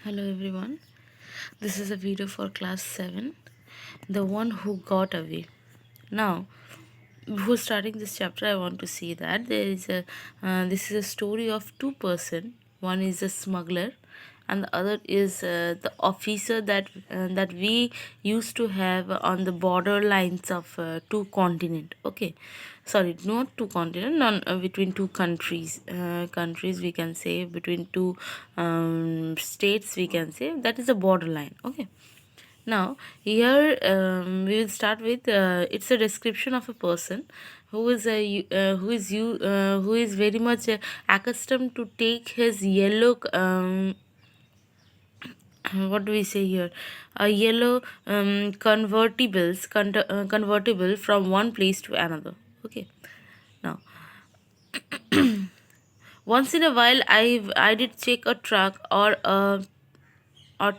Hello everyone, this is a video for class 7, the one who got away. Now, before starting this chapter, I want to say that this is a story of two-person. One is a smuggler, and the other is the officer that we used to have on the border lines of two continent. Okay, sorry, not two continent, between two countries. Countries we can say between two states. We can say that is a borderline. Okay. Now, here we will start with it's a description of a person who is very much accustomed to take his yellow what do we say here, a yellow convertible from one place to another. Okay. Now, once in a while, I did check a truck or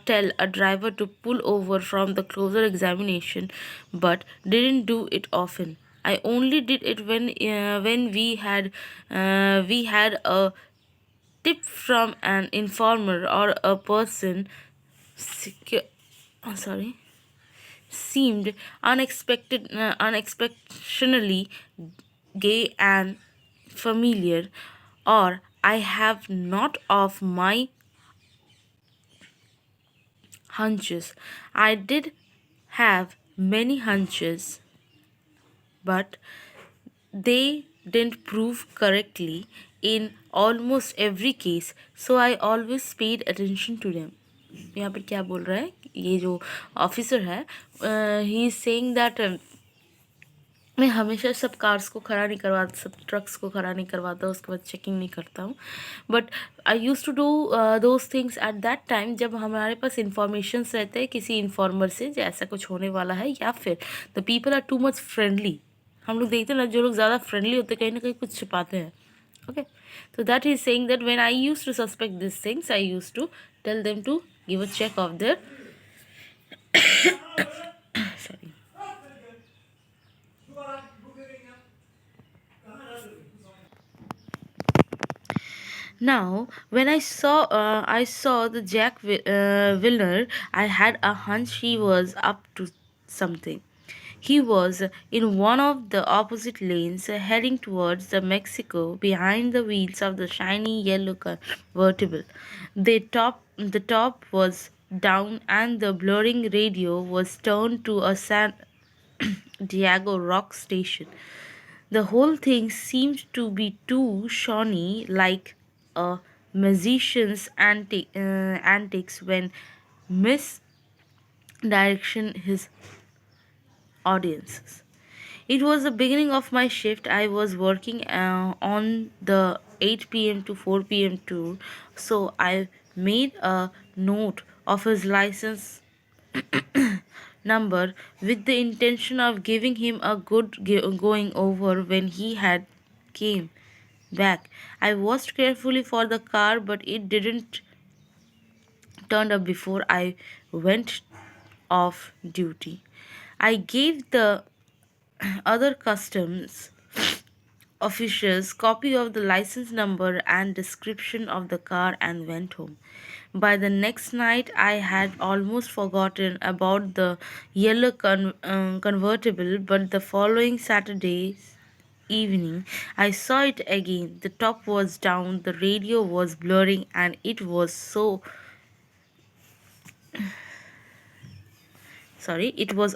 tell a driver to pull over from the closer examination, but didn't do it often. I only did it when we had a tip from an informer or a person secu- sorry seemed unexpectedly gay and familiar, or I have not of my hunches. I did have many hunches, but they didn't prove correctly in almost every case, so I always paid attention to them. यहाँ पर क्या बोल रहा है, ये जो officer है, he is saying that मैं हमेशा सब कार्स को खड़ा नहीं करवाता, सब ट्रक्स को खड़ा नहीं करवाता, उसके बाद चेकिंग नहीं करता हूँ. But I use to do those things at that time जब हमारे पास इंफॉर्मेशंस रहते हैं किसी इन्फॉर्मर से जो ऐसा कुछ होने वाला है, या फिर the people are too much friendly. हम लोग देखते हैं ना, जो लोग ज़्यादा फ्रेंडली होते हैं कहीं ना कहीं कुछ छिपाते हैं. ओके, तो that is saying that when I use to suspect this things I use to tell them to give a check of there sorry. Now, when I saw the Wilner, I had a hunch he was up to something. He was in one of the opposite lanes, heading towards the Mexico, behind the wheels of the shiny yellow convertible. The top was down, and the blurring radio was turned to a San Diego rock station. The whole thing seemed to be too shawny, like a magician's antics when misdirection his audiences. It was the beginning of my shift. I was working on the 8 p.m. to 4 p.m. tour, so I made a note of his license number with the intention of giving him a good going over when he had came back. I watched carefully for the car, but it didn't turn up before I went off duty. I gave the other customs officials copy of the license number and description of the car and went home. By the next night, I had almost forgotten about the yellow convertible, but the following Saturday evening, I saw it again. The top was down, the radio was blurring, and it was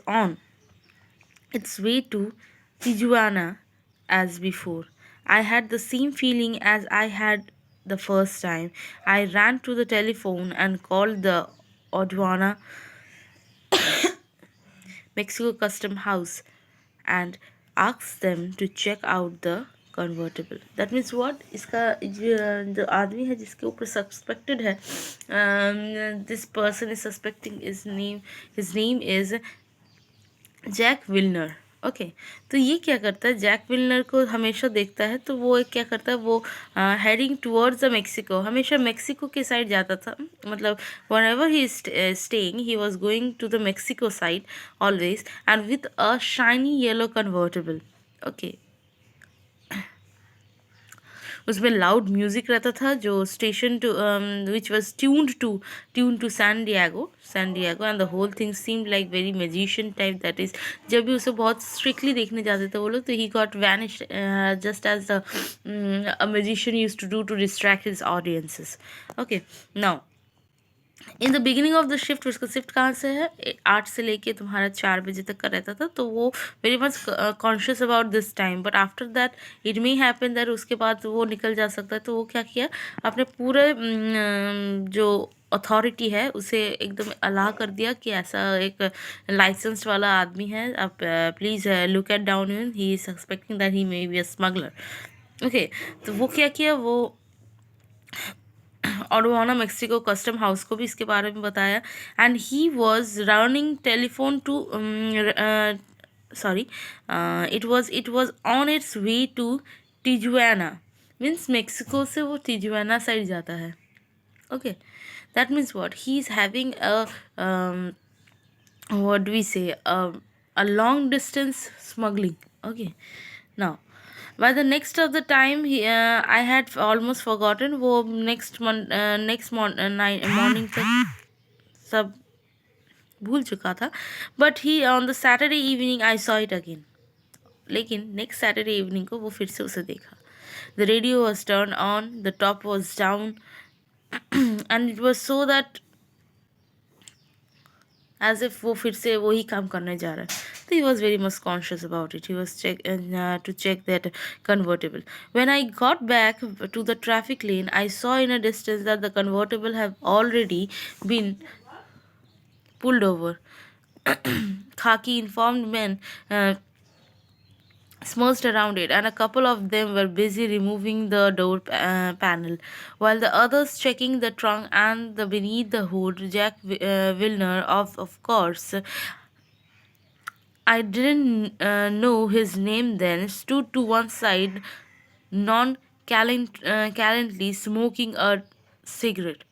on its way to Tijuana as before. I had the same feeling as I had the first time. I ran to the telephone and called the Aduana Mexico Custom House and asked them to check out the convertible. That means what? इसका जो आदमी है जिसके ऊपर suspected है, this person is suspecting his name is Jack Wilner. Okay, तो ये क्या करता है, जैक विल्नर को हमेशा देखता है, तो वो क्या करता है, वो हेडिंग टुवर्ड्स द मेक्सिको, हमेशा मेक्सिको के साइड जाता था. मतलब whenever he staying he was going to the Mexico side always, and with a shiny yellow convertible. Okay, उसमें लाउड म्यूजिक रहता था जो station to which was tune to San Diego and the whole thing seemed like very magician type, that is जब भी उसे बहुत strictly देखने जाते थे वो लोग, तो he got vanished just as a magician used to do to distract his audiences. Okay, now in the beginning of the shift, उसका शिफ्ट कहाँ से है, 8 से लेके तुम्हारा 4 बजे तक का रहता था, तो वो very much conscious about this time, but after that it may happen that उसके बाद वो निकल जा सकता है, तो वो क्या किया, अपने पूरे जो अथॉरिटी है उसे एकदम अला कर दिया कि ऐसा एक लाइसेंस्ड वाला आदमी है, आप please look at down in, he is suspecting that he may be a smuggler. Okay, तो वो क्या किया, वो ऑडवाना मेक्सिको कस्टम हाउस को भी इसके बारे में बताया, and he was running telephone to sorry it was on its way to Tijuana, means Mexico से वो टिजुआना साइड जाता है. Okay, that means what, he is having what do we say, a long distance smuggling. Okay, now by the next of the time I had almost forgotten, वो next morning तक सब भूल चुका था, but he on the Saturday evening I saw it again, लेकिन next Saturday evening को वो फिर से उसे देखा. The radio was turn on, the top was down and it was so that as if वो फिर से वही काम करने जा रहा है. तो he was very much conscious about it. He was too check that convertible. When I got back to the traffic lane, I saw in a distance that the convertible have already been pulled over. Khaki informed men smudged around it, and a couple of them were busy removing the door panel, while the others checking the trunk and the beneath the hood. Jack Wilner, of course, I didn't know his name then, stood to one side, gallantly smoking a cigarette.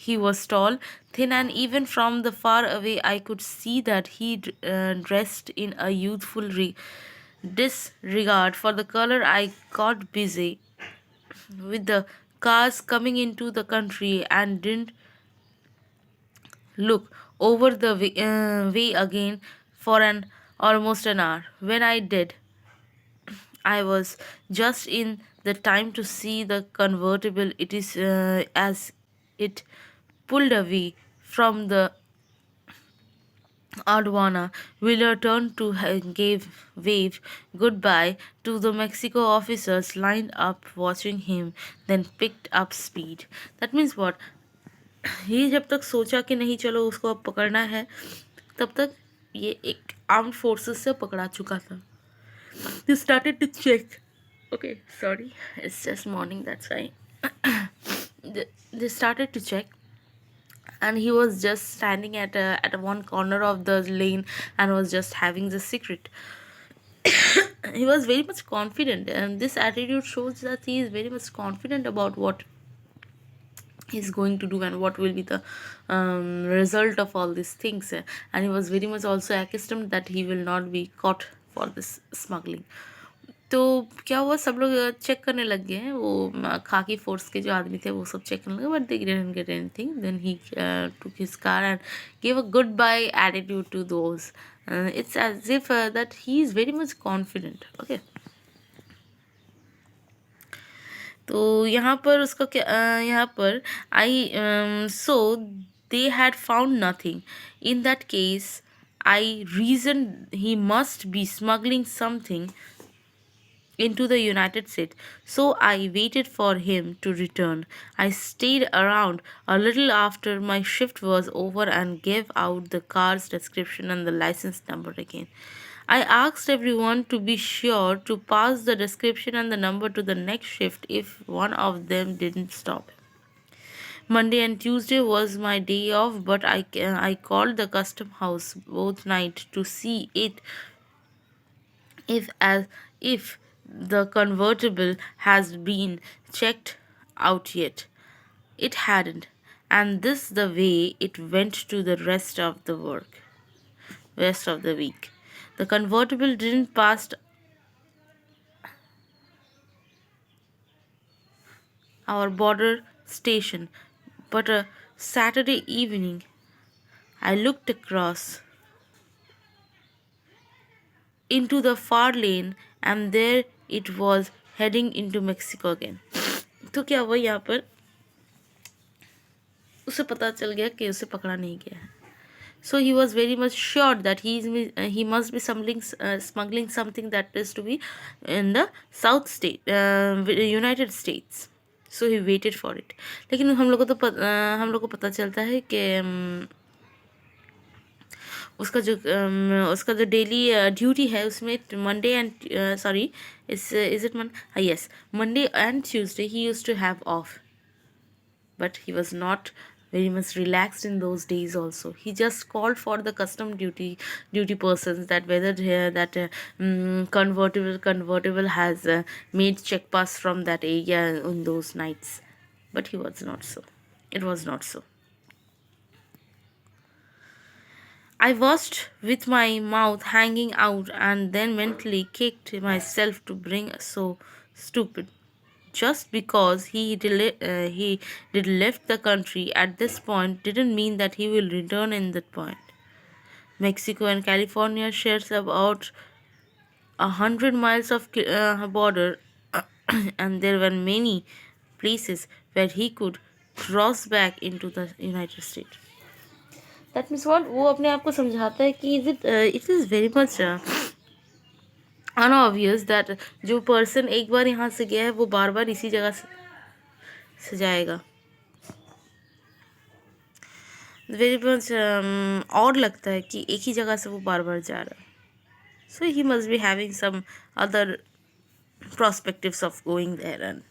He was tall, thin, and even from the far away I could see that he dressed in a youthful disregard for the color. I got busy with the cars coming into the country and didn't look over the way again for an almost an hour. When I did, I was just in the time to see the convertible. It is as it pulled away from the Adwana. Wheeler turned to gave wave goodbye to the Mexico officers lined up watching him, then picked up speed. That means what? ये जब तक सोचा कि नहीं चलो उसको अब पकड़ना है, तब तक ये एक आर्म्ड फोर्सेस से पकड़ा चुका था. They started to check. Okay, sorry, it's just morning, that's why. They started to check, and he was just standing at one corner of the lane and was just having the secret. He was very much confident, and this attitude shows that he is very much confident about what he's going to do and what will be the result of all these things. And he was very much also accustomed that he will not be caught for this smuggling. तो क्या हुआ, सब लोग check करने लग गए हैं, वो खाकी फोर्स के जो आदमी थे वो सब चेक करने लगे, but they didn't get anything. Then he took his car and give a good bye attitude to those. It's as if that he is very much confident. Okay, तो यहाँ पर उसका क्या यहाँ पर I so they had found nothing. In that case I reason he must be smuggling something into the United States, so I waited for him to return. I stayed around a little after my shift was over and gave out the car's description and the license number again. I asked everyone to be sure to pass the description and the number to the next shift if one of them didn't stop. Monday and Tuesday was my day off, but I called the custom house both night to see it if the convertible has been checked out yet. It hadn't, and this the way it went to the rest of the week. The convertible didn't pass our border station. But a Saturday evening, I looked across into the far lane, and there it was, heading into Mexico again. तो क्या हुआ यहाँ पर, उसे पता चल गया कि उसे पकड़ा नहीं गया है. So he was very much sure that he must be smuggling something that is to be in the South State, United States. So he waited for it. लेकिन हम लोग को पता चलता है कि उसका जो डेली ड्यूटी है उसमें Monday and sorry is it yes Monday and Tuesday he used to have off. But he was not very much relaxed in those days also. He just called for the custom duty persons that whether that convertible has made check pass from that area on those nights. But he was not so. It was not so. I watched with my mouth hanging out and then mentally kicked myself to bring so stupid. Just because he did left the country at this point didn't mean that he will return in that point. Mexico and California shares about 100 miles of border, and there were many places where he could cross back into the United States. That means what? वो अपने आप को समझाता है कि it is very much unobvious that जो person एक बार यहाँ से गया है वो बार बार इसी जगह से जाएगा. वेरी मच और लगता है कि एक ही जगह से वो बार बार जा रहा है. So he must be having some other prospectives of going there and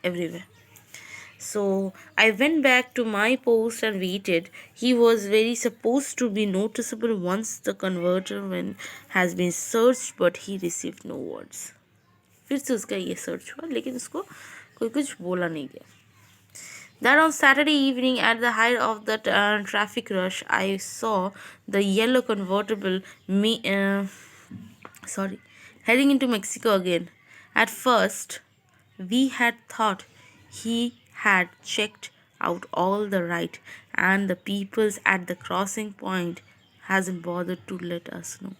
everywhere. So I went back to my post and waited. He was very supposed to be noticeable once the converter when has been searched, but he received no words. फिर से उसका ये search हुआ लेकिन उसको कोई कुछ बोला नहीं गया. That on Saturday evening, at the height of the traffic rush, I saw the yellow convertible heading into Mexico again. At first, we had thought he had checked out all the right, and the peoples at the crossing point hasn't bothered to let us know.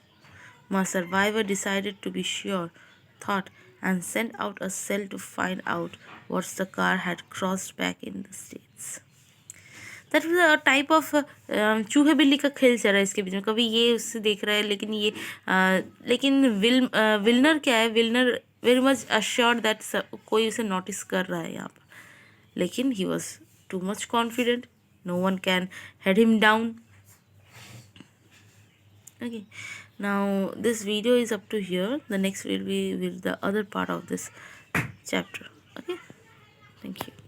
My survivor decided to be sure, thought, and sent out a cell to find out what the car had crossed back in the States. That was a type of चूहे बिल्ली का खेल चल रहा है इसके बीच में. कभी ये उससे देख रहा है लेकिन ये लेकिन विलनर क्या है, Wilner very much assured that कोई उसे नोटिस कर रहा है यहाँ पर. लेकिन he was too much confident, no one can head him down. Okay, now this video is up to here. The next will be with the other part of this chapter. Okay, thank you.